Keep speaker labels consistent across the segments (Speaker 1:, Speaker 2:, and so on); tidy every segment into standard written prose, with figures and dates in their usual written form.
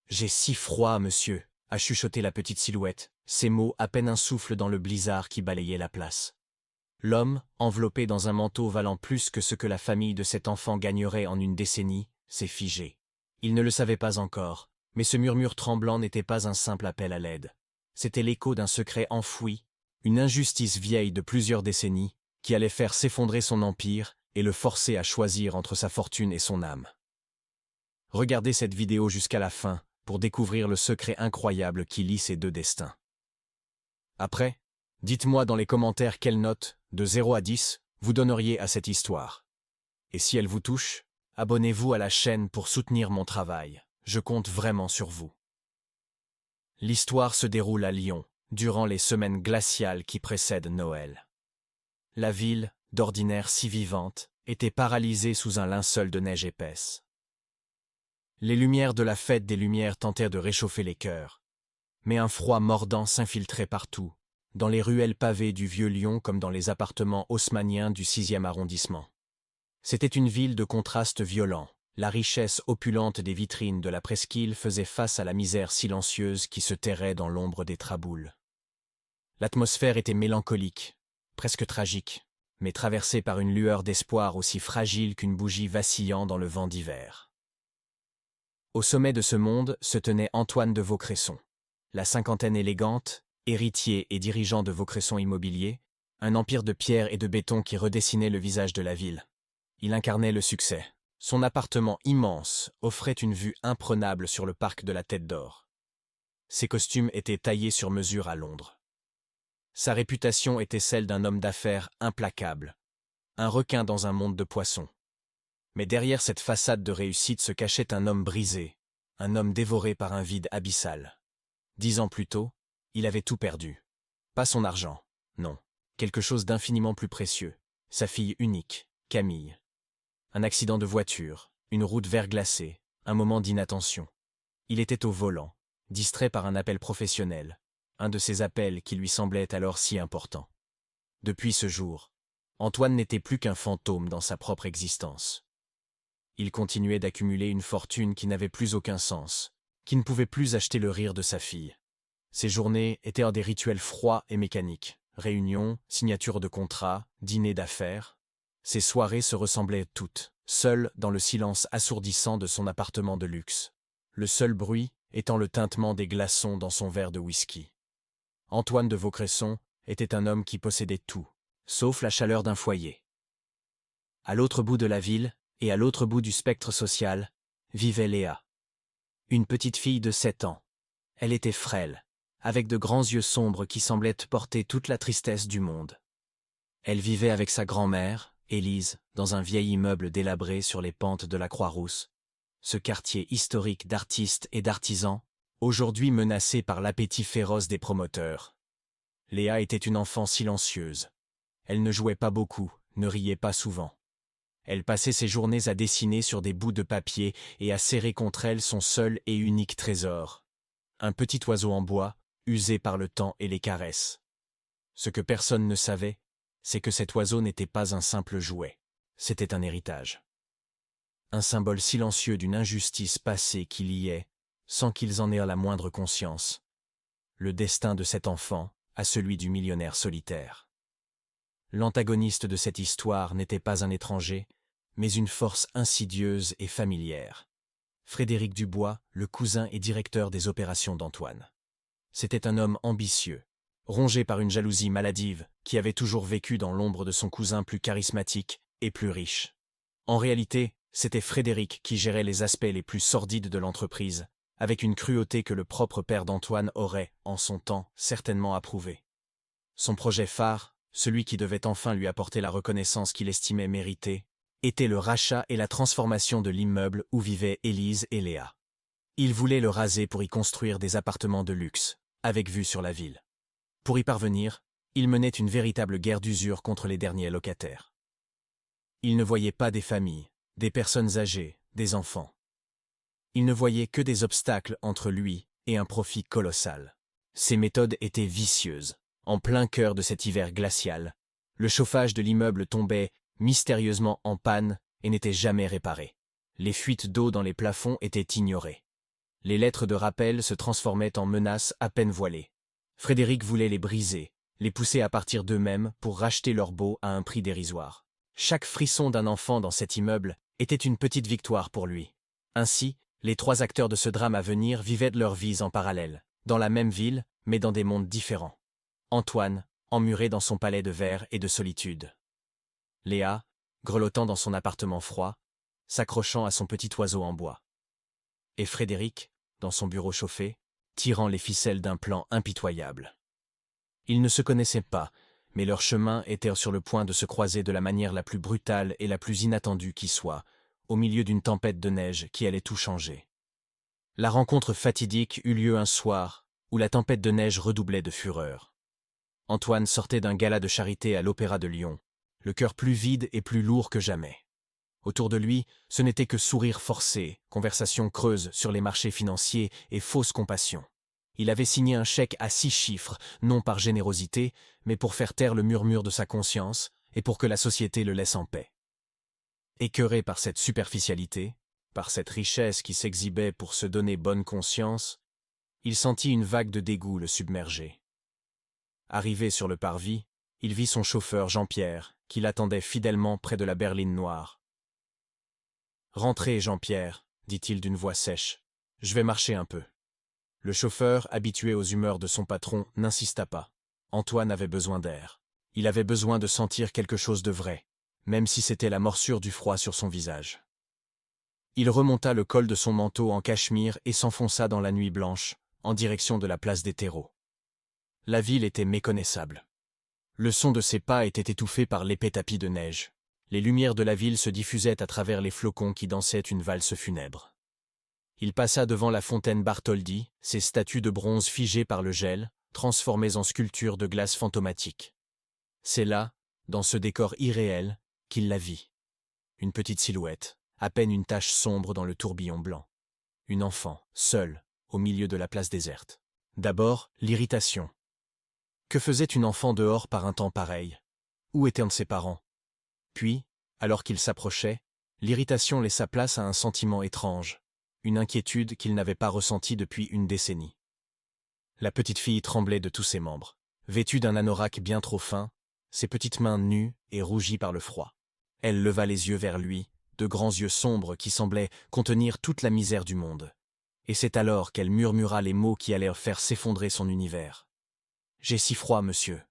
Speaker 1: J'ai si froid, monsieur, a chuchoté la petite silhouette, ces mots à peine un souffle dans le blizzard qui balayait la place. L'homme, enveloppé dans un manteau valant plus que ce que la famille de cet enfant gagnerait en une décennie, s'est figé. Il ne le savait pas encore, mais ce murmure tremblant n'était pas un simple appel à l'aide. C'était l'écho d'un secret enfoui, une injustice vieille de plusieurs décennies, qui allait faire s'effondrer son empire et le forcer à choisir entre sa fortune et son âme. Regardez cette vidéo jusqu'à la fin pour découvrir le secret incroyable qui lie ces deux destins. Après, dites-moi dans les commentaires quelle note, de 0 à 10, vous donneriez à cette histoire. Et si elle vous touche, abonnez-vous à la chaîne pour soutenir mon travail. Je compte vraiment sur vous. L'histoire se déroule à Lyon, durant les semaines glaciales qui précèdent Noël. La ville, d'ordinaire si vivante, était paralysée sous un linceul de neige épaisse. Les lumières de la fête des Lumières tentèrent de réchauffer les cœurs. Mais un froid mordant s'infiltrait partout, dans les ruelles pavées du vieux Lyon comme dans les appartements haussmanniens du 6e arrondissement. C'était une ville de contrastes violents. La richesse opulente des vitrines de la presqu'île faisait face à la misère silencieuse qui se terrait dans l'ombre des traboules. L'atmosphère était mélancolique, presque tragique, mais traversée par une lueur d'espoir aussi fragile qu'une bougie vacillant dans le vent d'hiver. Au sommet de ce monde se tenait Antoine de Vaucresson, la cinquantaine élégante, héritier et dirigeant de Vaucresson Immobilier, un empire de pierre et de béton qui redessinait le visage de la ville. Il incarnait le succès. Son appartement immense offrait une vue imprenable sur le parc de la Tête d'Or. Ses costumes étaient taillés sur mesure à Londres. Sa réputation était celle d'un homme d'affaires implacable, un requin dans un monde de poissons. Mais derrière cette façade de réussite se cachait un homme brisé, un homme dévoré par un vide abyssal. 10 ans plus tôt, il avait tout perdu. Pas son argent, non, quelque chose d'infiniment plus précieux, sa fille unique, Camille. Un accident de voiture, une route verglacée, un moment d'inattention. Il était au volant, distrait par un appel professionnel, un de ces appels qui lui semblaient alors si importants. Depuis ce jour, Antoine n'était plus qu'un fantôme dans sa propre existence. Il continuait d'accumuler une fortune qui n'avait plus aucun sens, qui ne pouvait plus acheter le rire de sa fille. Ses journées étaient des rituels froids et mécaniques, réunions, signatures de contrats, dîners d'affaires. Ses soirées se ressemblaient toutes, seules dans le silence assourdissant de son appartement de luxe. Le seul bruit étant le tintement des glaçons dans son verre de whisky. Antoine de Vaucresson était un homme qui possédait tout, sauf la chaleur d'un foyer. À l'autre bout de la ville, et à l'autre bout du spectre social, vivait Léa. Une petite fille de 7 ans. Elle était frêle, avec de grands yeux sombres qui semblaient porter toute la tristesse du monde. Elle vivait avec sa grand-mère, Élise, dans un vieil immeuble délabré sur les pentes de la Croix-Rousse. Ce quartier historique d'artistes et d'artisans, aujourd'hui menacé par l'appétit féroce des promoteurs. Léa était une enfant silencieuse. Elle ne jouait pas beaucoup, ne riait pas souvent. Elle passait ses journées à dessiner sur des bouts de papier et à serrer contre elle son seul et unique trésor. Un petit oiseau en bois, usé par le temps et les caresses. Ce que personne ne savait, c'est que cet oiseau n'était pas un simple jouet, c'était un héritage. Un symbole silencieux d'une injustice passée qui liait, sans qu'ils en aient la moindre conscience, le destin de cet enfant à celui du millionnaire solitaire. L'antagoniste de cette histoire n'était pas un étranger, mais une force insidieuse et familière. Frédéric Dubois, le cousin et directeur des opérations d'Antoine. C'était un homme ambitieux, rongé par une jalousie maladive, qui avait toujours vécu dans l'ombre de son cousin plus charismatique et plus riche. En réalité, c'était Frédéric qui gérait les aspects les plus sordides de l'entreprise, avec une cruauté que le propre père d'Antoine aurait, en son temps, certainement approuvée. Son projet phare, celui qui devait enfin lui apporter la reconnaissance qu'il estimait méritée, était le rachat et la transformation de l'immeuble où vivaient Élise et Léa. Il voulait le raser pour y construire des appartements de luxe, avec vue sur la ville. Pour y parvenir, il menait une véritable guerre d'usure contre les derniers locataires. Il ne voyait pas des familles, des personnes âgées, des enfants. Il ne voyait que des obstacles entre lui et un profit colossal. Ses méthodes étaient vicieuses. En plein cœur de cet hiver glacial, le chauffage de l'immeuble tombait mystérieusement en panne et n'était jamais réparé. Les fuites d'eau dans les plafonds étaient ignorées. Les lettres de rappel se transformaient en menaces à peine voilées. Frédéric voulait les briser, les pousser à partir d'eux-mêmes pour racheter leur beau à un prix dérisoire. Chaque frisson d'un enfant dans cet immeuble était une petite victoire pour lui. Ainsi, les 3 acteurs de ce drame à venir vivaient de leurs vies en parallèle, dans la même ville, mais dans des mondes différents. Antoine, emmuré dans son palais de verre et de solitude. Léa, grelottant dans son appartement froid, s'accrochant à son petit oiseau en bois. Et Frédéric, dans son bureau chauffé, tirant les ficelles d'un plan impitoyable. Ils ne se connaissaient pas, mais leurs chemins étaient sur le point de se croiser de la manière la plus brutale et la plus inattendue qui soit, au milieu d'une tempête de neige qui allait tout changer. La rencontre fatidique eut lieu un soir, où la tempête de neige redoublait de fureur. Antoine sortait d'un gala de charité à l'Opéra de Lyon, le cœur plus vide et plus lourd que jamais. Autour de lui, ce n'était que sourires forcés, conversations creuses sur les marchés financiers et fausse compassion. Il avait signé un chèque à 6 chiffres, non par générosité, mais pour faire taire le murmure de sa conscience et pour que la société le laisse en paix. Écœuré par cette superficialité, par cette richesse qui s'exhibait pour se donner bonne conscience, il sentit une vague de dégoût le submerger. Arrivé sur le parvis, il vit son chauffeur Jean-Pierre, qui l'attendait fidèlement près de la berline noire. « Rentrez, Jean-Pierre, dit-il d'une voix sèche. Je vais marcher un peu. » Le chauffeur, habitué aux humeurs de son patron, n'insista pas. Antoine avait besoin d'air. Il avait besoin de sentir quelque chose de vrai, même si c'était la morsure du froid sur son visage. Il remonta le col de son manteau en cachemire et s'enfonça dans la nuit blanche, en direction de la place des terreaux. La ville était méconnaissable. Le son de ses pas était étouffé par l'épais tapis de neige. Les lumières de la ville se diffusaient à travers les flocons qui dansaient une valse funèbre. Il passa devant la fontaine Bartholdi, ces statues de bronze figées par le gel, transformées en sculptures de glace fantomatiques. C'est là, dans ce décor irréel, qu'il la vit. Une petite silhouette, à peine une tache sombre dans le tourbillon blanc. Une enfant, seule, au milieu de la place déserte. D'abord, l'irritation. Que faisait une enfant dehors par un temps pareil? Où étaient ses parents? Puis, alors qu'il s'approchait, l'irritation laissa place à un sentiment étrange, une inquiétude qu'il n'avait pas ressentie depuis une décennie. La petite fille tremblait de tous ses membres, vêtue d'un anorak bien trop fin, ses petites mains nues et rougies par le froid. Elle leva les yeux vers lui, de grands yeux sombres qui semblaient contenir toute la misère du monde. Et c'est alors qu'elle murmura les mots qui allèrent faire s'effondrer son univers. « J'ai si froid, monsieur. »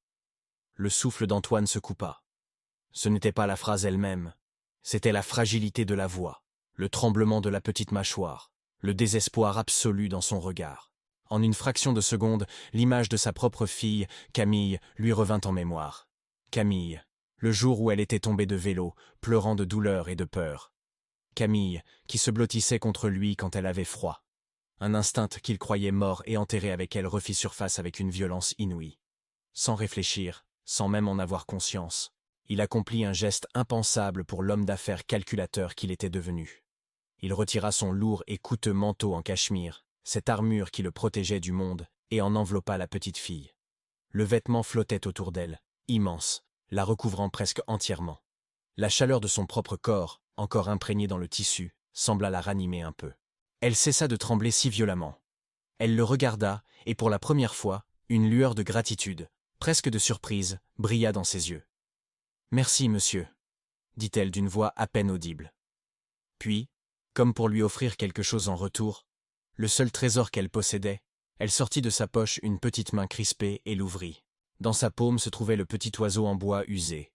Speaker 1: Le souffle d'Antoine se coupa. Ce n'était pas la phrase elle-même, c'était la fragilité de la voix, le tremblement de la petite mâchoire, le désespoir absolu dans son regard. En une fraction de seconde, l'image de sa propre fille, Camille, lui revint en mémoire. Camille, le jour où elle était tombée de vélo, pleurant de douleur et de peur. Camille, qui se blottissait contre lui quand elle avait froid. Un instinct qu'il croyait mort et enterré avec elle refit surface avec une violence inouïe. Sans réfléchir, sans même en avoir conscience, il accomplit un geste impensable pour l'homme d'affaires calculateur qu'il était devenu. Il retira son lourd et coûteux manteau en cachemire, cette armure qui le protégeait du monde, et en enveloppa la petite fille. Le vêtement flottait autour d'elle, immense, la recouvrant presque entièrement. La chaleur de son propre corps, encore imprégnée dans le tissu, sembla la ranimer un peu. Elle cessa de trembler si violemment. Elle le regarda, et pour la première fois, une lueur de gratitude, presque de surprise, brilla dans ses yeux. « Merci, monsieur, » dit-elle d'une voix à peine audible. Puis, comme pour lui offrir quelque chose en retour, le seul trésor qu'elle possédait, elle sortit de sa poche une petite main crispée et l'ouvrit. Dans sa paume se trouvait le petit oiseau en bois usé.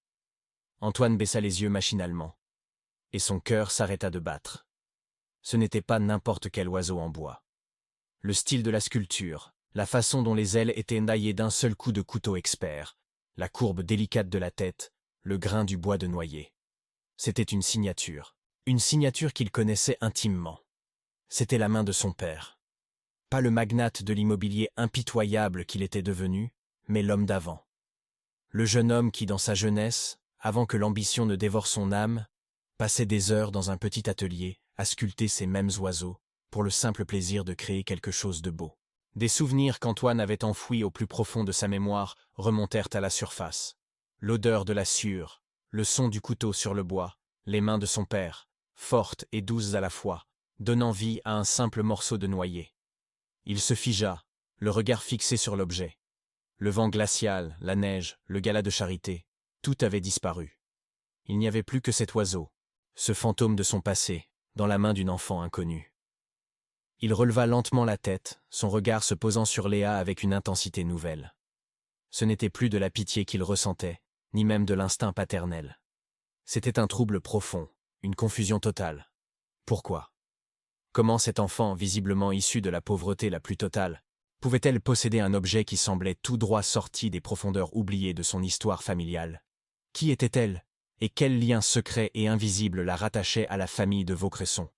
Speaker 1: Antoine baissa les yeux machinalement, et son cœur s'arrêta de battre. Ce n'était pas n'importe quel oiseau en bois. Le style de la sculpture, la façon dont les ailes étaient naillées d'un seul coup de couteau expert, la courbe délicate de la tête, le grain du bois de noyer. C'était une signature qu'il connaissait intimement. C'était la main de son père. Pas le magnate de l'immobilier impitoyable qu'il était devenu, mais l'homme d'avant. Le jeune homme qui, dans sa jeunesse, avant que l'ambition ne dévore son âme, passait des heures dans un petit atelier à sculpter ces mêmes oiseaux, pour le simple plaisir de créer quelque chose de beau. Des souvenirs qu'Antoine avait enfouis au plus profond de sa mémoire remontèrent à la surface. L'odeur de la sciure, le son du couteau sur le bois, les mains de son père, fortes et douces à la fois, donnant vie à un simple morceau de noyer. Il se figea, le regard fixé sur l'objet. Le vent glacial, la neige, le gala de charité, tout avait disparu. Il n'y avait plus que cet oiseau, ce fantôme de son passé, dans la main d'une enfant inconnue. Il releva lentement la tête, son regard se posant sur Léa avec une intensité nouvelle. Ce n'était plus de la pitié qu'il ressentait, ni même de l'instinct paternel. C'était un trouble profond, une confusion totale. Pourquoi? Comment cet enfant, visiblement issu de la pauvreté la plus totale, pouvait-elle posséder un objet qui semblait tout droit sorti des profondeurs oubliées de son histoire familiale? Qui était-elle? Et quel lien secret et invisible la rattachait à la famille de Vaucresson?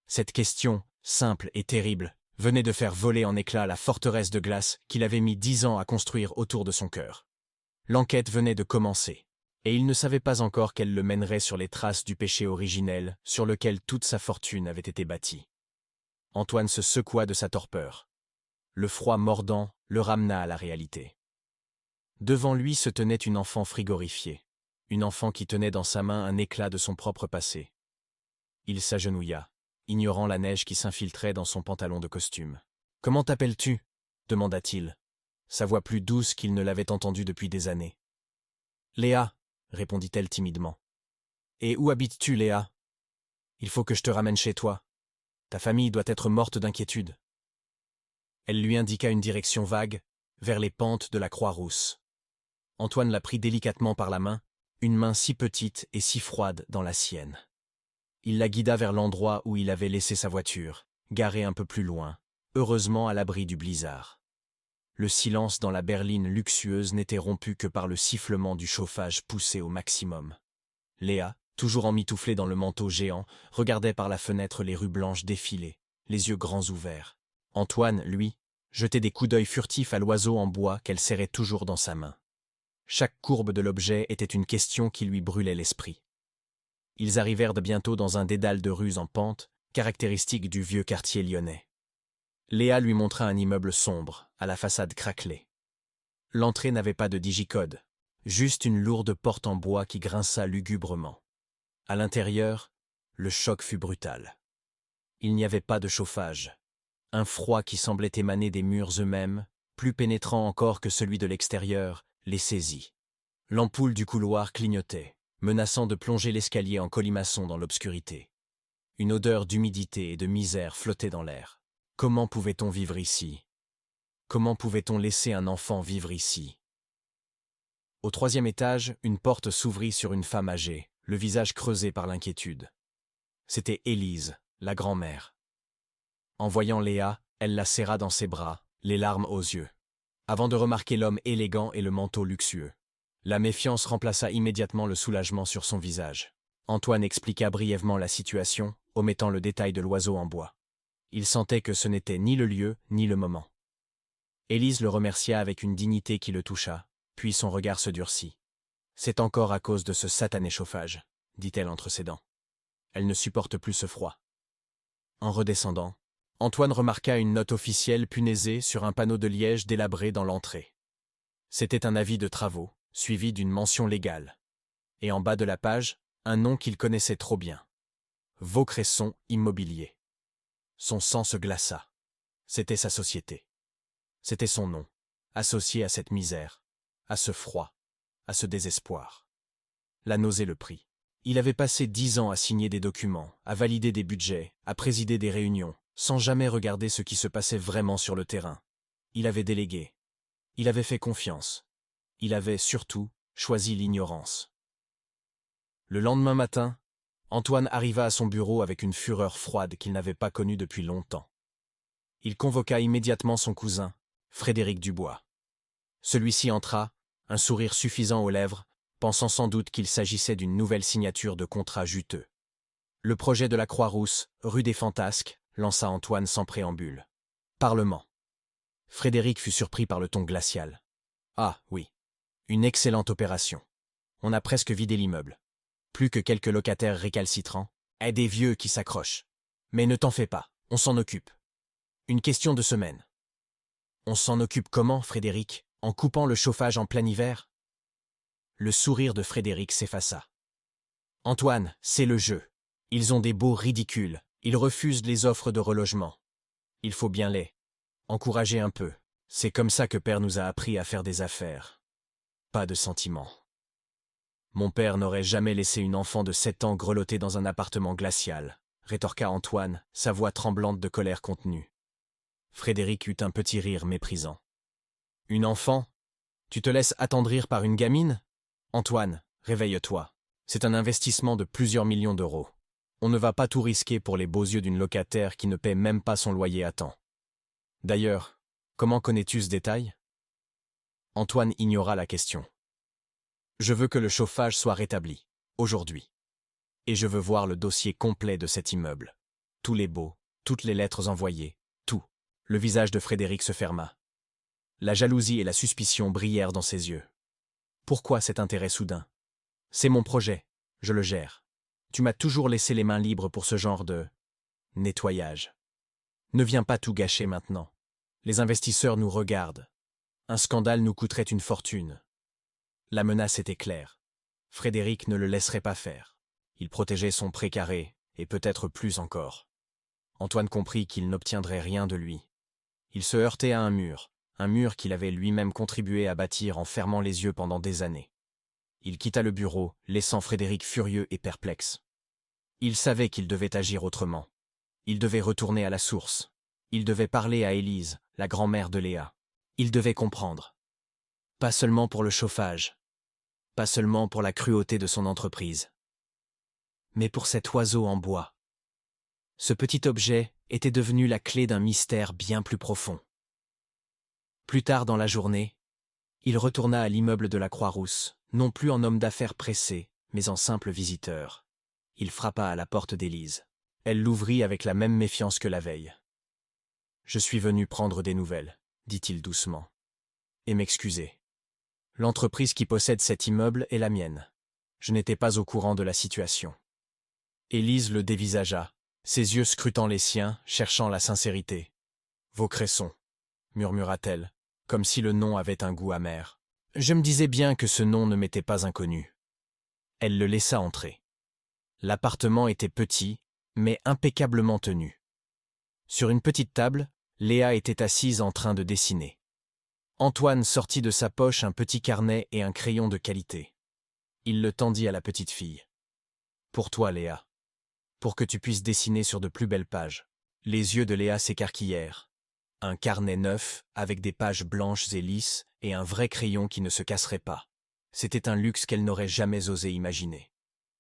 Speaker 1: Cette question, simple et terrible, venait de faire voler en éclats la forteresse de glace qu'il avait mis 10 ans à construire autour de son cœur. L'enquête venait de commencer, et il ne savait pas encore qu'elle le mènerait sur les traces du péché originel sur lequel toute sa fortune avait été bâtie. Antoine se secoua de sa torpeur. Le froid mordant le ramena à la réalité. Devant lui se tenait une enfant frigorifiée, une enfant qui tenait dans sa main un éclat de son propre passé. Il s'agenouilla, ignorant la neige qui s'infiltrait dans son pantalon de costume. « Comment t'appelles-tu » demanda-t-il, sa voix plus douce qu'il ne l'avait entendue depuis des années. « Léa » répondit-elle timidement. « Et où habites-tu, Léa ? Il faut que je te ramène chez toi. Ta famille doit être morte d'inquiétude. » Elle lui indiqua une direction vague, vers les pentes de la Croix-Rousse. Antoine la prit délicatement par la main, une main si petite et si froide dans la sienne. Il la guida vers l'endroit où il avait laissé sa voiture, garée un peu plus loin, heureusement à l'abri du blizzard. Le silence dans la berline luxueuse n'était rompu que par le sifflement du chauffage poussé au maximum. Léa, toujours emmitouflée dans le manteau géant, regardait par la fenêtre les rues blanches défiler, les yeux grands ouverts. Antoine, lui, jetait des coups d'œil furtifs à l'oiseau en bois qu'elle serrait toujours dans sa main. Chaque courbe de l'objet était une question qui lui brûlait l'esprit. Ils arrivèrent bientôt dans un dédale de rues en pente, caractéristique du vieux quartier lyonnais. Léa lui montra un immeuble sombre, à la façade craquelée. L'entrée n'avait pas de digicode, juste une lourde porte en bois qui grinça lugubrement. À l'intérieur, le choc fut brutal. Il n'y avait pas de chauffage. Un froid qui semblait émaner des murs eux-mêmes, plus pénétrant encore que celui de l'extérieur, les saisit. L'ampoule du couloir clignotait, menaçant de plonger l'escalier en colimaçon dans l'obscurité. Une odeur d'humidité et de misère flottait dans l'air. Comment pouvait-on vivre ici? Comment pouvait-on laisser un enfant vivre ici? Au 3e étage, une porte s'ouvrit sur une femme âgée, le visage creusé par l'inquiétude. C'était Élise, la grand-mère. En voyant Léa, elle la serra dans ses bras, les larmes aux yeux, avant de remarquer l'homme élégant et le manteau luxueux. La méfiance remplaça immédiatement le soulagement sur son visage. Antoine expliqua brièvement la situation, omettant le détail de l'oiseau en bois. Il sentait que ce n'était ni le lieu, ni le moment. Élise le remercia avec une dignité qui le toucha, puis son regard se durcit. « C'est encore à cause de ce satané chauffage, » dit-elle entre ses dents. Elle ne supporte plus ce froid. En redescendant, Antoine remarqua une note officielle punaisée sur un panneau de liège délabré dans l'entrée. C'était un avis de travaux, suivi d'une mention légale. Et en bas de la page, un nom qu'il connaissait trop bien. Vaucresson Immobilier. Son sang se glaça. C'était sa société. C'était son nom, associé à cette misère, à ce froid, à ce désespoir. La nausée le prit. Il avait passé 10 ans à signer des documents, à valider des budgets, à présider des réunions, sans jamais regarder ce qui se passait vraiment sur le terrain. Il avait délégué. Il avait fait confiance. Il avait, surtout, choisi l'ignorance. Le lendemain matin, Antoine arriva à son bureau avec une fureur froide qu'il n'avait pas connue depuis longtemps. Il convoqua immédiatement son cousin, Frédéric Dubois. Celui-ci entra, un sourire suffisant aux lèvres, pensant sans doute qu'il s'agissait d'une nouvelle signature de contrat juteux. Le projet de la Croix-Rousse, rue des Fantasques, lança Antoine sans préambule. Parlement. Frédéric fut surpris par le ton glacial. Ah, oui. Une excellente opération. On a presque vidé l'immeuble. Plus que quelques locataires récalcitrants, et des vieux qui s'accrochent. Mais ne t'en fais pas, on s'en occupe. Une question de semaine. On s'en occupe comment, Frédéric, en coupant le chauffage en plein hiver? Le sourire de Frédéric s'effaça. Antoine, c'est le jeu. Ils ont des baux ridicules, ils refusent les offres de relogement. Il faut bien les Encouragez un peu. C'est comme ça que père nous a appris à faire des affaires. Pas de sentiments. Mon père n'aurait jamais laissé une enfant de 7 ans grelotter dans un appartement glacial, rétorqua Antoine, sa voix tremblante de colère contenue. Frédéric eut un petit rire méprisant. Une enfant? Tu te laisses attendrir par une gamine? Antoine, réveille-toi. C'est un investissement de plusieurs millions d'euros. On ne va pas tout risquer pour les beaux yeux d'une locataire qui ne paie même pas son loyer à temps. D'ailleurs, comment connais-tu ce détail? Antoine ignora la question. Je veux que le chauffage soit rétabli, aujourd'hui. Et je veux voir le dossier complet de cet immeuble. Tous les baux, toutes les lettres envoyées, tout. Le visage de Frédéric se ferma. La jalousie et la suspicion brillèrent dans ses yeux. Pourquoi cet intérêt soudain? C'est mon projet, je le gère. Tu m'as toujours laissé les mains libres pour ce genre de nettoyage. Ne viens pas tout gâcher maintenant. Les investisseurs nous regardent. Un scandale nous coûterait une fortune. La menace était claire. Frédéric ne le laisserait pas faire. Il protégeait son précaré, et peut-être plus encore. Antoine comprit qu'il n'obtiendrait rien de lui. Il se heurtait à un mur qu'il avait lui-même contribué à bâtir en fermant les yeux pendant des années. Il quitta le bureau, laissant Frédéric furieux et perplexe. Il savait qu'il devait agir autrement. Il devait retourner à la source. Il devait parler à Élise, la grand-mère de Léa. Il devait comprendre. Pas seulement pour le chauffage, pas seulement pour la cruauté de son entreprise, mais pour cet oiseau en bois. Ce petit objet était devenu la clé d'un mystère bien plus profond. Plus tard dans la journée, il retourna à l'immeuble de la Croix-Rousse, non plus en homme d'affaires pressé, mais en simple visiteur. Il frappa à la porte d'Élise. Elle l'ouvrit avec la même méfiance que la veille. « Je suis venu prendre des nouvelles, » dit-il doucement, « et m'excuser. L'entreprise qui possède cet immeuble est la mienne. Je n'étais pas au courant de la situation. » Élise le dévisagea, ses yeux scrutant les siens, cherchant la sincérité. « Vaucresson, » murmura-t-elle, comme si le nom avait un goût amer. « Je me disais bien que ce nom ne m'était pas inconnu. » Elle le laissa entrer. L'appartement était petit, mais impeccablement tenu. Sur une petite table, Léa était assise en train de dessiner. Antoine sortit de sa poche un petit carnet et un crayon de qualité. Il le tendit à la petite fille. « Pour toi, Léa. Pour que tu puisses dessiner sur de plus belles pages. » Les yeux de Léa s'écarquillèrent. Un carnet neuf, avec des pages blanches et lisses, et un vrai crayon qui ne se casserait pas. C'était un luxe qu'elle n'aurait jamais osé imaginer.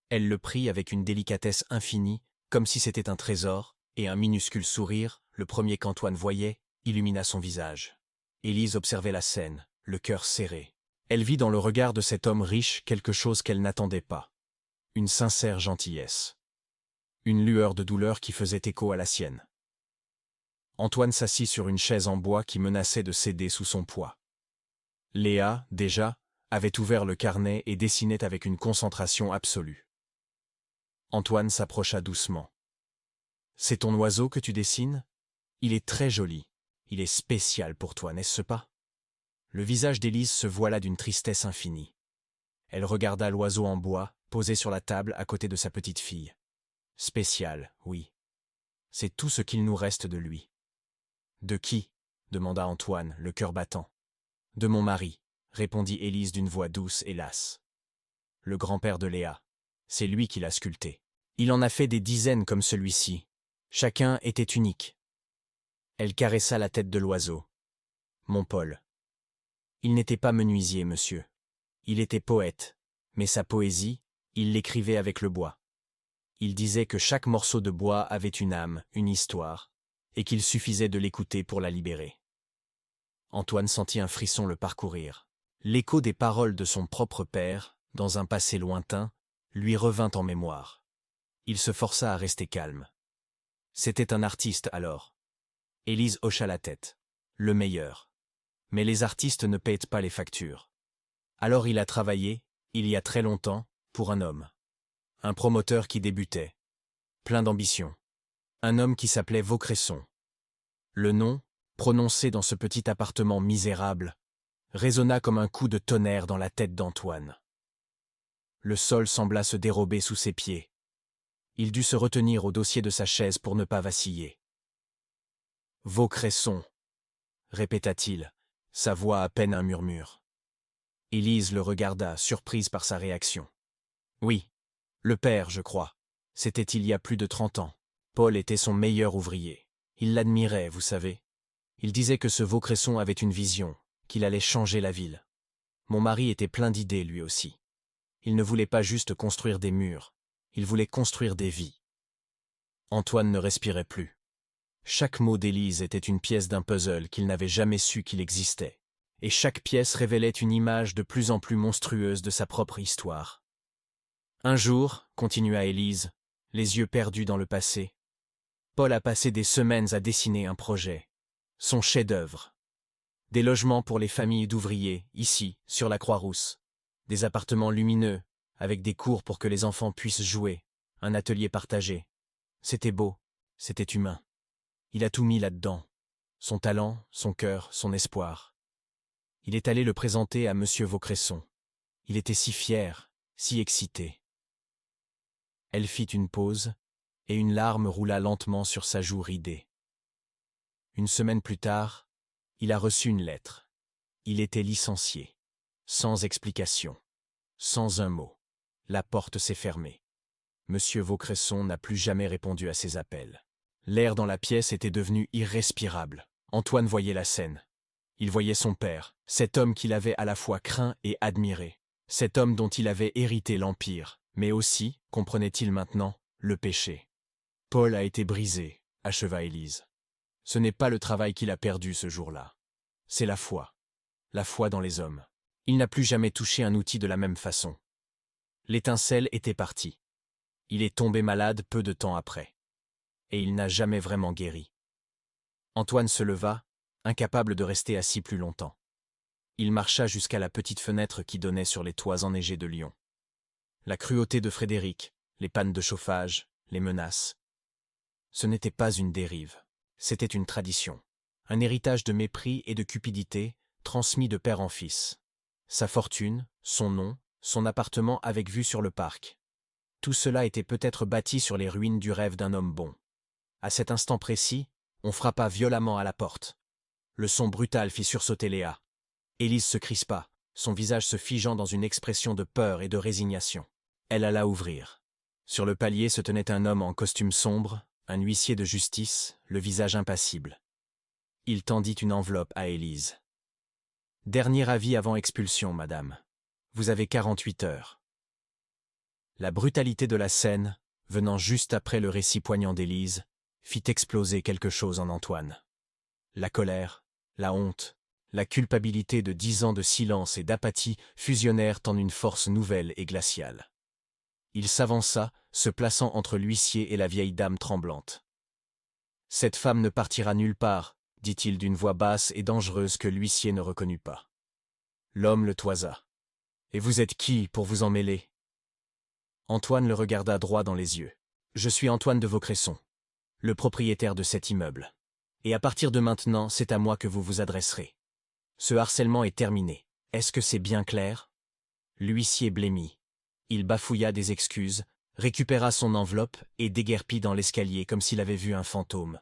Speaker 1: Elle le prit avec une délicatesse infinie, comme si c'était un trésor, et un minuscule sourire, le premier qu'Antoine voyait, illumina son visage. Élise observait la scène, le cœur serré. Elle vit dans le regard de cet homme riche quelque chose qu'elle n'attendait pas. Une sincère gentillesse. Une lueur de douleur qui faisait écho à la sienne. Antoine s'assit sur une chaise en bois qui menaçait de céder sous son poids. Léa, déjà, avait ouvert le carnet et dessinait avec une concentration absolue. Antoine s'approcha doucement. « C'est ton oiseau que tu dessines? Il est très joli. Il est spécial pour toi, n'est-ce pas ?» Le visage d'Élise se voila d'une tristesse infinie. Elle regarda l'oiseau en bois, posé sur la table à côté de sa petite fille. « Spécial, oui. C'est tout ce qu'il nous reste de lui. »« De qui ?» demanda Antoine, le cœur battant. « De mon mari, » répondit Élise d'une voix douce et lasse. « Le grand-père de Léa. C'est lui qui l'a sculpté. Il en a fait des dizaines comme celui-ci. Chacun était unique. » Elle caressa la tête de l'oiseau. « Mon Paul. Il n'était pas menuisier, monsieur. Il était poète, mais sa poésie, il l'écrivait avec le bois. Il disait que chaque morceau de bois avait une âme, une histoire, et qu'il suffisait de l'écouter pour la libérer. » Antoine sentit un frisson le parcourir. L'écho des paroles de son propre père, dans un passé lointain, lui revint en mémoire. Il se força à rester calme. C'était un artiste alors. Élise hocha la tête. Le meilleur. Mais les artistes ne paient pas les factures. Alors il a travaillé, il y a très longtemps, pour un homme. Un promoteur qui débutait. Plein d'ambition. Un homme qui s'appelait Vaucresson. Le nom, prononcé dans ce petit appartement misérable, résonna comme un coup de tonnerre dans la tête d'Antoine. Le sol sembla se dérober sous ses pieds. Il dut se retenir au dossier de sa chaise pour ne pas vaciller. Vaucresson, répéta-t-il, sa voix à peine un murmure. Élise le regarda, surprise par sa réaction. Oui, le père, je crois. C'était il y a plus de 30 ans. Paul était son meilleur ouvrier. Il l'admirait, vous savez. Il disait que ce Vaucresson avait une vision, qu'il allait changer la ville. Mon mari était plein d'idées, lui aussi. Il ne voulait pas juste construire des murs, il voulait construire des vies. Antoine ne respirait plus. Chaque mot d'Élise était une pièce d'un puzzle qu'il n'avait jamais su qu'il existait, et chaque pièce révélait une image de plus en plus monstrueuse de sa propre histoire. Un jour, continua Élise, les yeux perdus dans le passé, Paul a passé des semaines à dessiner un projet, son chef-d'œuvre. Des logements pour les familles d'ouvriers, ici, sur la Croix-Rousse. Des appartements lumineux, avec des cours pour que les enfants puissent jouer, un atelier partagé. C'était beau, c'était humain. Il a tout mis là-dedans. Son talent, son cœur, son espoir. Il est allé le présenter à M. Vaucresson. Il était si fier, si excité. Elle fit une pause, et une larme roula lentement sur sa joue ridée. Une semaine plus tard, il a reçu une lettre. Il était licencié. Sans explication. Sans un mot. La porte s'est fermée. Monsieur Vaucresson n'a plus jamais répondu à ses appels. L'air dans la pièce était devenu irrespirable. Antoine voyait la scène. Il voyait son père, cet homme qu'il avait à la fois craint et admiré. Cet homme dont il avait hérité l'Empire, mais aussi, comprenait-il maintenant, le péché. Paul a été brisé, acheva Élise. Ce n'est pas le travail qu'il a perdu ce jour-là. C'est la foi dans les hommes. Il n'a plus jamais touché un outil de la même façon. L'étincelle était partie. Il est tombé malade peu de temps après. Et il n'a jamais vraiment guéri. Antoine se leva, incapable de rester assis plus longtemps. Il marcha jusqu'à la petite fenêtre qui donnait sur les toits enneigés de Lyon. La cruauté de Frédéric, les pannes de chauffage, les menaces. Ce n'était pas une dérive, c'était une tradition. Un héritage de mépris et de cupidité, transmis de père en fils. Sa fortune, son nom, son appartement avec vue sur le parc. Tout cela était peut-être bâti sur les ruines du rêve d'un homme bon. À cet instant précis, on frappa violemment à la porte. Le son brutal fit sursauter Léa. Élise se crispa, son visage se figeant dans une expression de peur et de résignation. Elle alla ouvrir. Sur le palier se tenait un homme en costume sombre, un huissier de justice, le visage impassible. Il tendit une enveloppe à Élise. « Dernier avis avant expulsion, madame. Vous avez 48 heures. » La brutalité de la scène, venant juste après le récit poignant d'Élise, fit exploser quelque chose en Antoine. La colère, la honte, la culpabilité de 10 ans de silence et d'apathie fusionnèrent en une force nouvelle et glaciale. Il s'avança, se plaçant entre l'huissier et la vieille dame tremblante. « Cette femme ne partira nulle part, » dit-il d'une voix basse et dangereuse que l'huissier ne reconnut pas. L'homme le toisa. « Et vous êtes qui pour vous en mêler ?» Antoine le regarda droit dans les yeux. « Je suis Antoine de Vaucresson, le propriétaire de cet immeuble. Et à partir de maintenant, c'est à moi que vous vous adresserez. Ce harcèlement est terminé. Est-ce que c'est bien clair ?» L'huissier blêmit. Il bafouilla des excuses, récupéra son enveloppe et déguerpit dans l'escalier comme s'il avait vu un fantôme.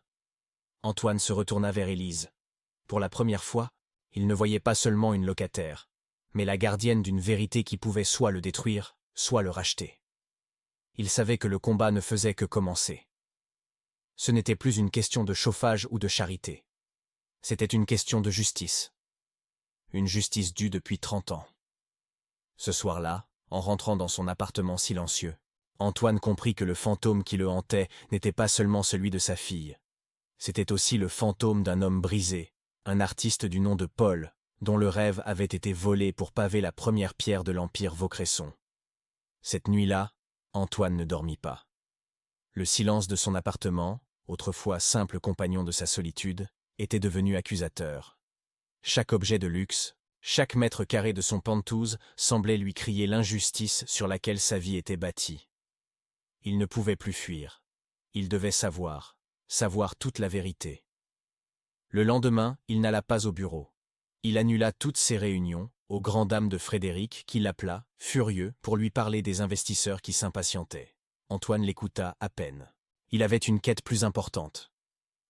Speaker 1: Antoine se retourna vers Élise. Pour la première fois, il ne voyait pas seulement une locataire, mais la gardienne d'une vérité qui pouvait soit le détruire, soit le racheter. Il savait que le combat ne faisait que commencer. Ce n'était plus une question de chauffage ou de charité. C'était une question de justice. Une justice due depuis 30 ans. Ce soir-là, en rentrant dans son appartement silencieux, Antoine comprit que le fantôme qui le hantait n'était pas seulement celui de sa fille. C'était aussi le fantôme d'un homme brisé, un artiste du nom de Paul, dont le rêve avait été volé pour paver la première pierre de l'Empire Vaucresson. Cette nuit-là, Antoine ne dormit pas. Le silence de son appartement, autrefois simple compagnon de sa solitude, était devenu accusateur. Chaque objet de luxe, chaque mètre carré de son penthouse semblait lui crier l'injustice sur laquelle sa vie était bâtie. Il ne pouvait plus fuir. Il devait savoir toute la vérité. Le lendemain, il n'alla pas au bureau. Il annula toutes ses réunions, aux grandes dames de Frédéric qui l'appela, furieux, pour lui parler des investisseurs qui s'impatientaient. Antoine l'écouta à peine. Il avait une quête plus importante.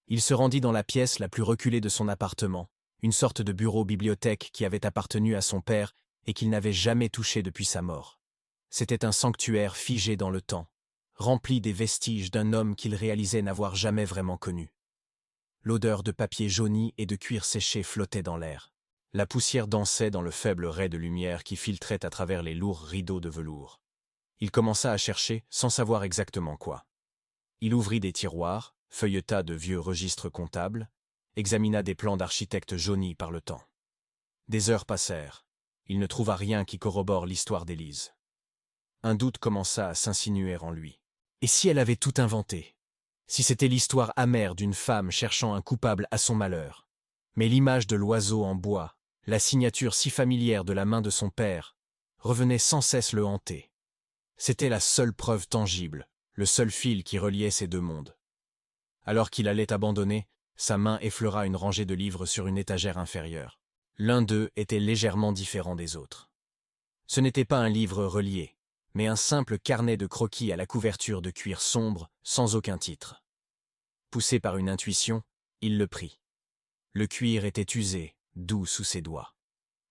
Speaker 1: Il se rendit dans la pièce la plus reculée de son appartement, une sorte de bureau-bibliothèque qui avait appartenu à son père et qu'il n'avait jamais touché depuis sa mort. C'était un sanctuaire figé dans le temps, rempli des vestiges d'un homme qu'il réalisait n'avoir jamais vraiment connu. L'odeur de papier jauni et de cuir séché flottait dans l'air. La poussière dansait dans le faible ray de lumière qui filtrait à travers les lourds rideaux de velours. Il commença à chercher sans savoir exactement quoi. Il ouvrit des tiroirs, feuilleta de vieux registres comptables, examina des plans d'architectes jaunis par le temps. Des heures passèrent. Il ne trouva rien qui corrobore l'histoire d'Élise. Un doute commença à s'insinuer en lui. Et si elle avait tout inventé? Si c'était l'histoire amère d'une femme cherchant un coupable à son malheur? Mais l'image de l'oiseau en bois, la signature si familière de la main de son père, revenait sans cesse le hanter. C'était la seule preuve tangible, le seul fil qui reliait ces deux mondes. Alors qu'il allait abandonner, sa main effleura une rangée de livres sur une étagère inférieure. L'un d'eux était légèrement différent des autres. Ce n'était pas un livre relié, mais un simple carnet de croquis à la couverture de cuir sombre, sans aucun titre. Poussé par une intuition, il le prit. Le cuir était usé, doux sous ses doigts.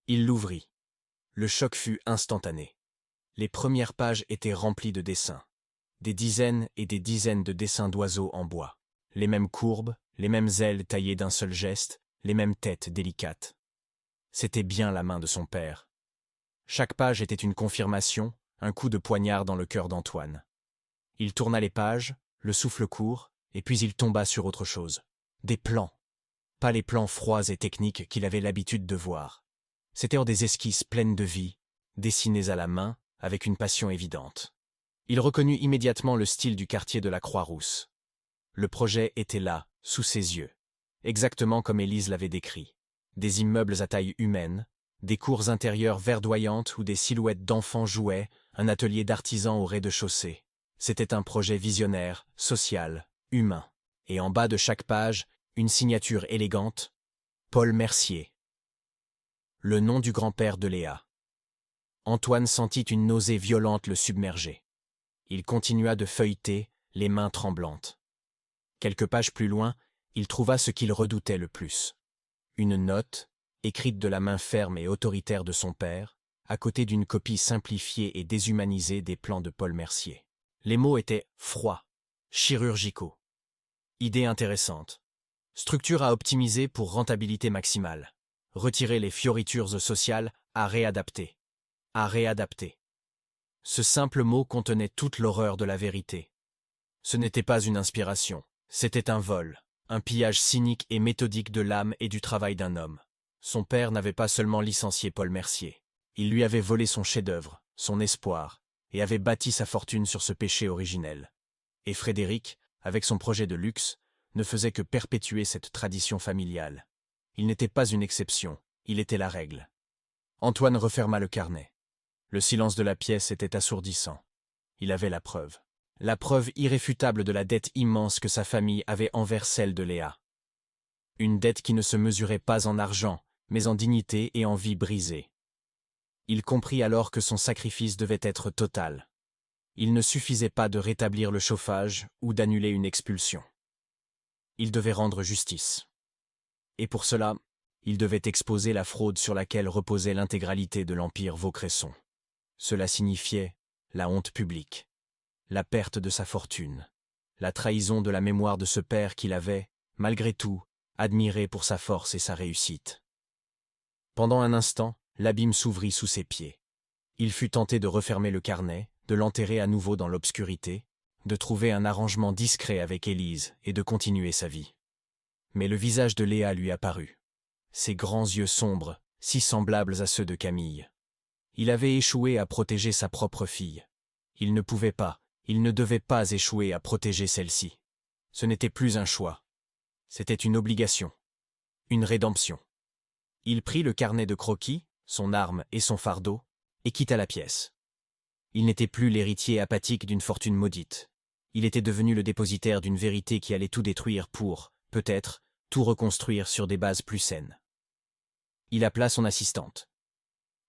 Speaker 1: Il l'ouvrit. Le choc fut instantané. Les premières pages étaient remplies de dessins. Des dizaines et des dizaines de dessins d'oiseaux en bois. Les mêmes courbes, les mêmes ailes taillées d'un seul geste, les mêmes têtes délicates. C'était bien la main de son père. Chaque page était une confirmation, un coup de poignard dans le cœur d'Antoine. Il tourna les pages, le souffle court, et puis il tomba sur autre chose. Des plans. Pas les plans froids et techniques qu'il avait l'habitude de voir. C'étaient des esquisses pleines de vie, dessinées à la main, avec une passion évidente. Il reconnut immédiatement le style du quartier de la Croix-Rousse. Le projet était là, sous ses yeux, exactement comme Élise l'avait décrit. Des immeubles à taille humaine, des cours intérieures verdoyantes où des silhouettes d'enfants jouaient, un atelier d'artisans au rez-de-chaussée. C'était un projet visionnaire, social, humain. Et en bas de chaque page, une signature élégante, Paul Mercier. Le nom du grand-père de Léa. Antoine sentit une nausée violente le submerger. Il continua de feuilleter, les mains tremblantes. Quelques pages plus loin, il trouva ce qu'il redoutait le plus. Une note, écrite de la main ferme et autoritaire de son père, à côté d'une copie simplifiée et déshumanisée des plans de Paul Mercier. Les mots étaient froids, chirurgicaux. Idée intéressante. Structure à optimiser pour rentabilité maximale. Retirer les fioritures sociales à réadapter. À réadapter. Ce simple mot contenait toute l'horreur de la vérité. Ce n'était pas une inspiration, c'était un vol, un pillage cynique et méthodique de l'âme et du travail d'un homme. Son père n'avait pas seulement licencié Paul Mercier, il lui avait volé son chef-d'œuvre, son espoir, et avait bâti sa fortune sur ce péché originel. Et Frédéric, avec son projet de luxe, ne faisait que perpétuer cette tradition familiale. Il n'était pas une exception, il était la règle. Antoine referma le carnet. Le silence de la pièce était assourdissant. Il avait la preuve irréfutable de la dette immense que sa famille avait envers celle de Léa. Une dette qui ne se mesurait pas en argent, mais en dignité et en vie brisée. Il comprit alors que son sacrifice devait être total. Il ne suffisait pas de rétablir le chauffage ou d'annuler une expulsion. Il devait rendre justice. Et pour cela, il devait exposer la fraude sur laquelle reposait l'intégralité de l'empire Vaucresson. Cela signifiait la honte publique, la perte de sa fortune, la trahison de la mémoire de ce père qu'il avait, malgré tout, admiré pour sa force et sa réussite. Pendant un instant, l'abîme s'ouvrit sous ses pieds. Il fut tenté de refermer le carnet, de l'enterrer à nouveau dans l'obscurité, de trouver un arrangement discret avec Élise et de continuer sa vie. Mais le visage de Léa lui apparut. Ses grands yeux sombres, si semblables à ceux de Camille. Il avait échoué à protéger sa propre fille. Il ne pouvait pas, il ne devait pas échouer à protéger celle-ci. Ce n'était plus un choix. C'était une obligation. Une rédemption. Il prit le carnet de croquis, son arme et son fardeau, et quitta la pièce. Il n'était plus l'héritier apathique d'une fortune maudite. Il était devenu le dépositaire d'une vérité qui allait tout détruire pour, peut-être, tout reconstruire sur des bases plus saines. Il appela son assistante.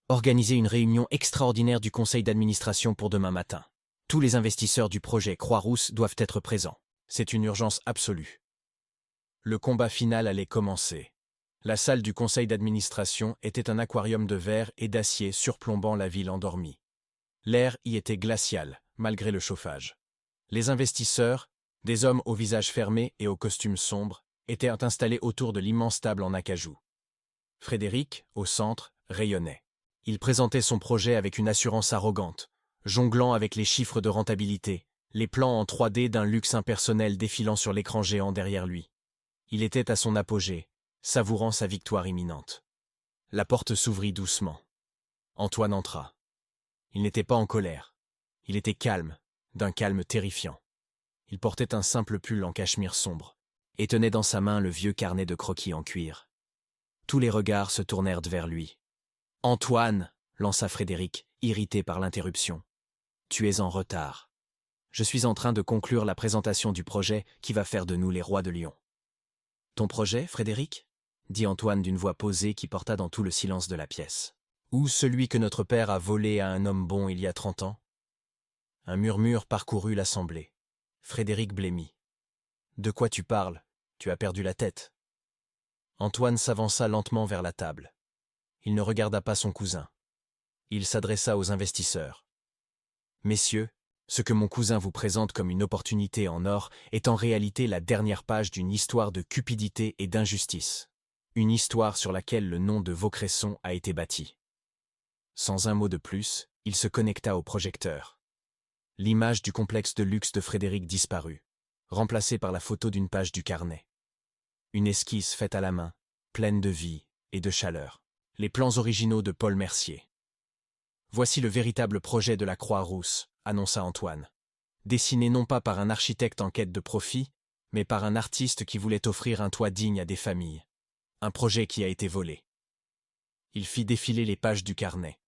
Speaker 1: Organiser une réunion extraordinaire du conseil d'administration pour demain matin. Tous les investisseurs du projet Croix-Rousse doivent être présents. C'est une urgence absolue. Le combat final allait commencer. La salle du conseil d'administration était un aquarium de verre et d'acier surplombant la ville endormie. L'air y était glacial, malgré le chauffage. Les investisseurs, des hommes au visage fermé et aux costumes sombres, étaient installés autour de l'immense table en acajou. Frédéric, au centre, rayonnait. Il présentait son projet avec une assurance arrogante, jonglant avec les chiffres de rentabilité, les plans en 3D d'un luxe impersonnel défilant sur l'écran géant derrière lui. Il était à son apogée, savourant sa victoire imminente. La porte s'ouvrit doucement. Antoine entra. Il n'était pas en colère. Il était calme, d'un calme terrifiant. Il portait un simple pull en cachemire sombre, et tenait dans sa main le vieux carnet de croquis en cuir. Tous les regards se tournèrent vers lui. « Antoine !» lança Frédéric, irrité par l'interruption. « Tu es en retard. Je suis en train de conclure la présentation du projet qui va faire de nous les rois de Lyon. »« Ton projet, Frédéric ?» dit Antoine d'une voix posée qui porta dans tout le silence de la pièce. « Ou celui que notre père a volé à un homme bon il y a 30 ans ?» Un murmure parcourut l'assemblée. Frédéric blêmit. « De quoi tu parles? Tu as perdu la tête. » Antoine s'avança lentement vers la table. Il ne regarda pas son cousin. Il s'adressa aux investisseurs. « Messieurs, ce que mon cousin vous présente comme une opportunité en or est en réalité la dernière page d'une histoire de cupidité et d'injustice. Une histoire sur laquelle le nom de Vaucresson a été bâti. » Sans un mot de plus, il se connecta au projecteur. L'image du complexe de luxe de Frédéric disparut, remplacée par la photo d'une page du carnet. Une esquisse faite à la main, pleine de vie et de chaleur. Les plans originaux de Paul Mercier. « Voici le véritable projet de la Croix-Rousse », annonça Antoine. Dessiné non pas par un architecte en quête de profit, mais par un artiste qui voulait offrir un toit digne à des familles. Un projet qui a été volé. Il fit défiler les pages du carnet,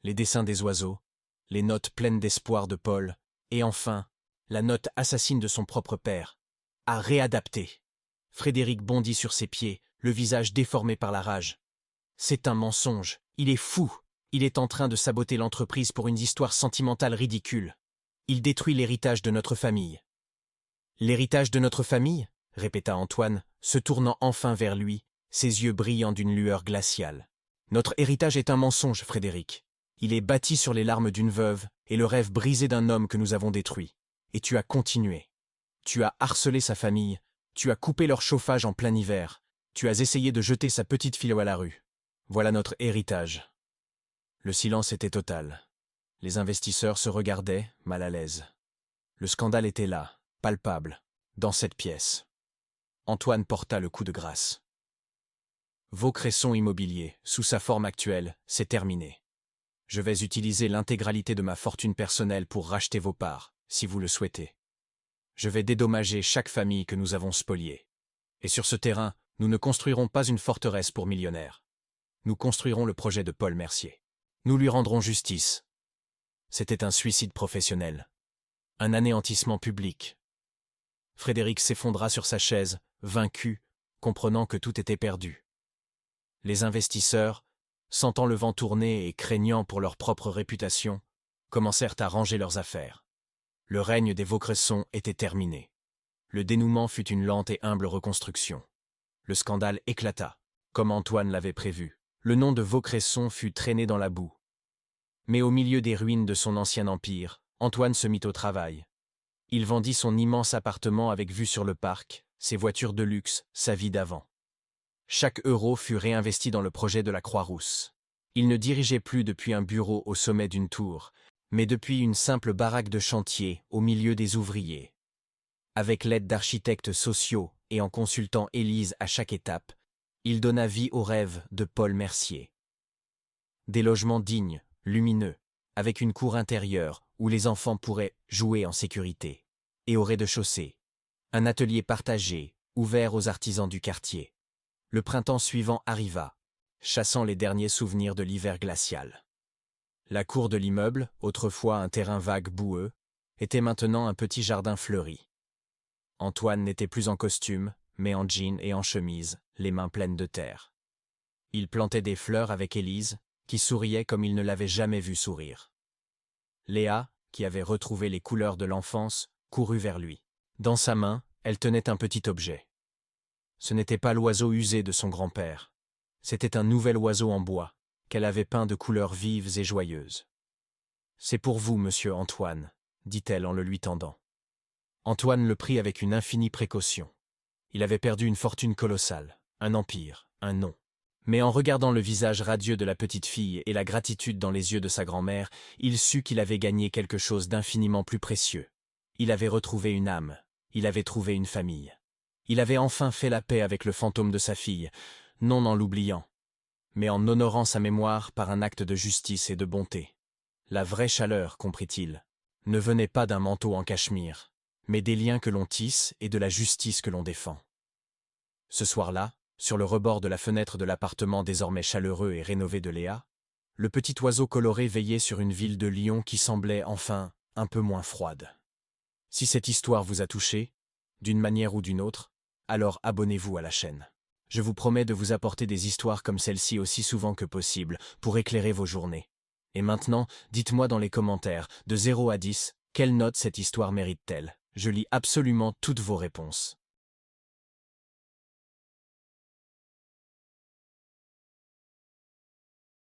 Speaker 1: les dessins des oiseaux, les notes pleines d'espoir de Paul, et enfin, la note assassine de son propre père, à réadapter. Frédéric bondit sur ses pieds, le visage déformé par la rage. C'est un mensonge, il est fou, il est en train de saboter l'entreprise pour une histoire sentimentale ridicule. Il détruit l'héritage de notre famille. L'héritage de notre famille? Répéta Antoine, se tournant enfin vers lui, ses yeux brillant d'une lueur glaciale. Notre héritage est un mensonge, Frédéric. Il est bâti sur les larmes d'une veuve et le rêve brisé d'un homme que nous avons détruit. Et tu as continué. Tu as harcelé sa famille, tu as coupé leur chauffage en plein hiver, tu as essayé de jeter sa petite fille à la rue. Voilà notre héritage. Le silence était total. Les investisseurs se regardaient, mal à l'aise. Le scandale était là, palpable, dans cette pièce. Antoine porta le coup de grâce. Vaucresson Immobilier, sous sa forme actuelle, c'est terminé. Je vais utiliser l'intégralité de ma fortune personnelle pour racheter vos parts, si vous le souhaitez. Je vais dédommager chaque famille que nous avons spoliée. Et sur ce terrain, nous ne construirons pas une forteresse pour millionnaires. Nous construirons le projet de Paul Mercier. Nous lui rendrons justice. C'était un suicide professionnel. Un anéantissement public. Frédéric s'effondra sur sa chaise, vaincu, comprenant que tout était perdu. Les investisseurs, sentant le vent tourner et craignant pour leur propre réputation, commencèrent à ranger leurs affaires. Le règne des Vaucresson était terminé. Le dénouement fut une lente et humble reconstruction. Le scandale éclata, comme Antoine l'avait prévu. Le nom de Vaucresson fut traîné dans la boue. Mais au milieu des ruines de son ancien empire, Antoine se mit au travail. Il vendit son immense appartement avec vue sur le parc, ses voitures de luxe, sa vie d'avant. Chaque euro fut réinvesti dans le projet de la Croix-Rousse. Il ne dirigeait plus depuis un bureau au sommet d'une tour, mais depuis une simple baraque de chantier au milieu des ouvriers. Avec l'aide d'architectes sociaux et en consultant Élise à chaque étape, il donna vie au rêve de Paul Mercier. Des logements dignes, lumineux, avec une cour intérieure où les enfants pourraient jouer en sécurité. Et au rez-de-chaussée, un atelier partagé, ouvert aux artisans du quartier. Le printemps suivant arriva, chassant les derniers souvenirs de l'hiver glacial. La cour de l'immeuble, autrefois un terrain vague boueux, était maintenant un petit jardin fleuri. Antoine n'était plus en costume, mais en jean et en chemise, les mains pleines de terre. Il plantait des fleurs avec Élise, qui souriait comme il ne l'avait jamais vue sourire. Léa, qui avait retrouvé les couleurs de l'enfance, courut vers lui. Dans sa main, elle tenait un petit objet. Ce n'était pas l'oiseau usé de son grand-père, C'était un nouvel oiseau en bois, qu'elle avait peint de couleurs vives et joyeuses. « C'est pour vous, monsieur Antoine, dit-elle en le lui tendant. Antoine le prit avec une infinie précaution. Il avait perdu une fortune colossale, un empire, un nom. Mais en regardant le visage radieux de la petite fille et la gratitude dans les yeux de sa grand-mère, il sut qu'il avait gagné quelque chose d'infiniment plus précieux. Il avait retrouvé une âme, il avait trouvé une famille. Il avait enfin fait la paix avec le fantôme de sa fille, non en l'oubliant, mais en honorant sa mémoire par un acte de justice et de bonté. La vraie chaleur, comprit-il, ne venait pas d'un manteau en cachemire, mais des liens que l'on tisse et de la justice que l'on défend. Ce soir-là, sur le rebord de la fenêtre de l'appartement désormais chaleureux et rénové de Léa, le petit oiseau coloré veillait sur une ville de Lyon qui semblait enfin un peu moins froide. Si cette histoire vous a touché, d'une manière ou d'une autre, alors abonnez-vous à la chaîne. Je vous promets de vous apporter des histoires comme celle-ci aussi souvent que possible pour éclairer vos journées. Et maintenant, dites-moi dans les commentaires, de 0 à 10, quelle note cette histoire mérite-t-elle? Je lis absolument toutes vos réponses.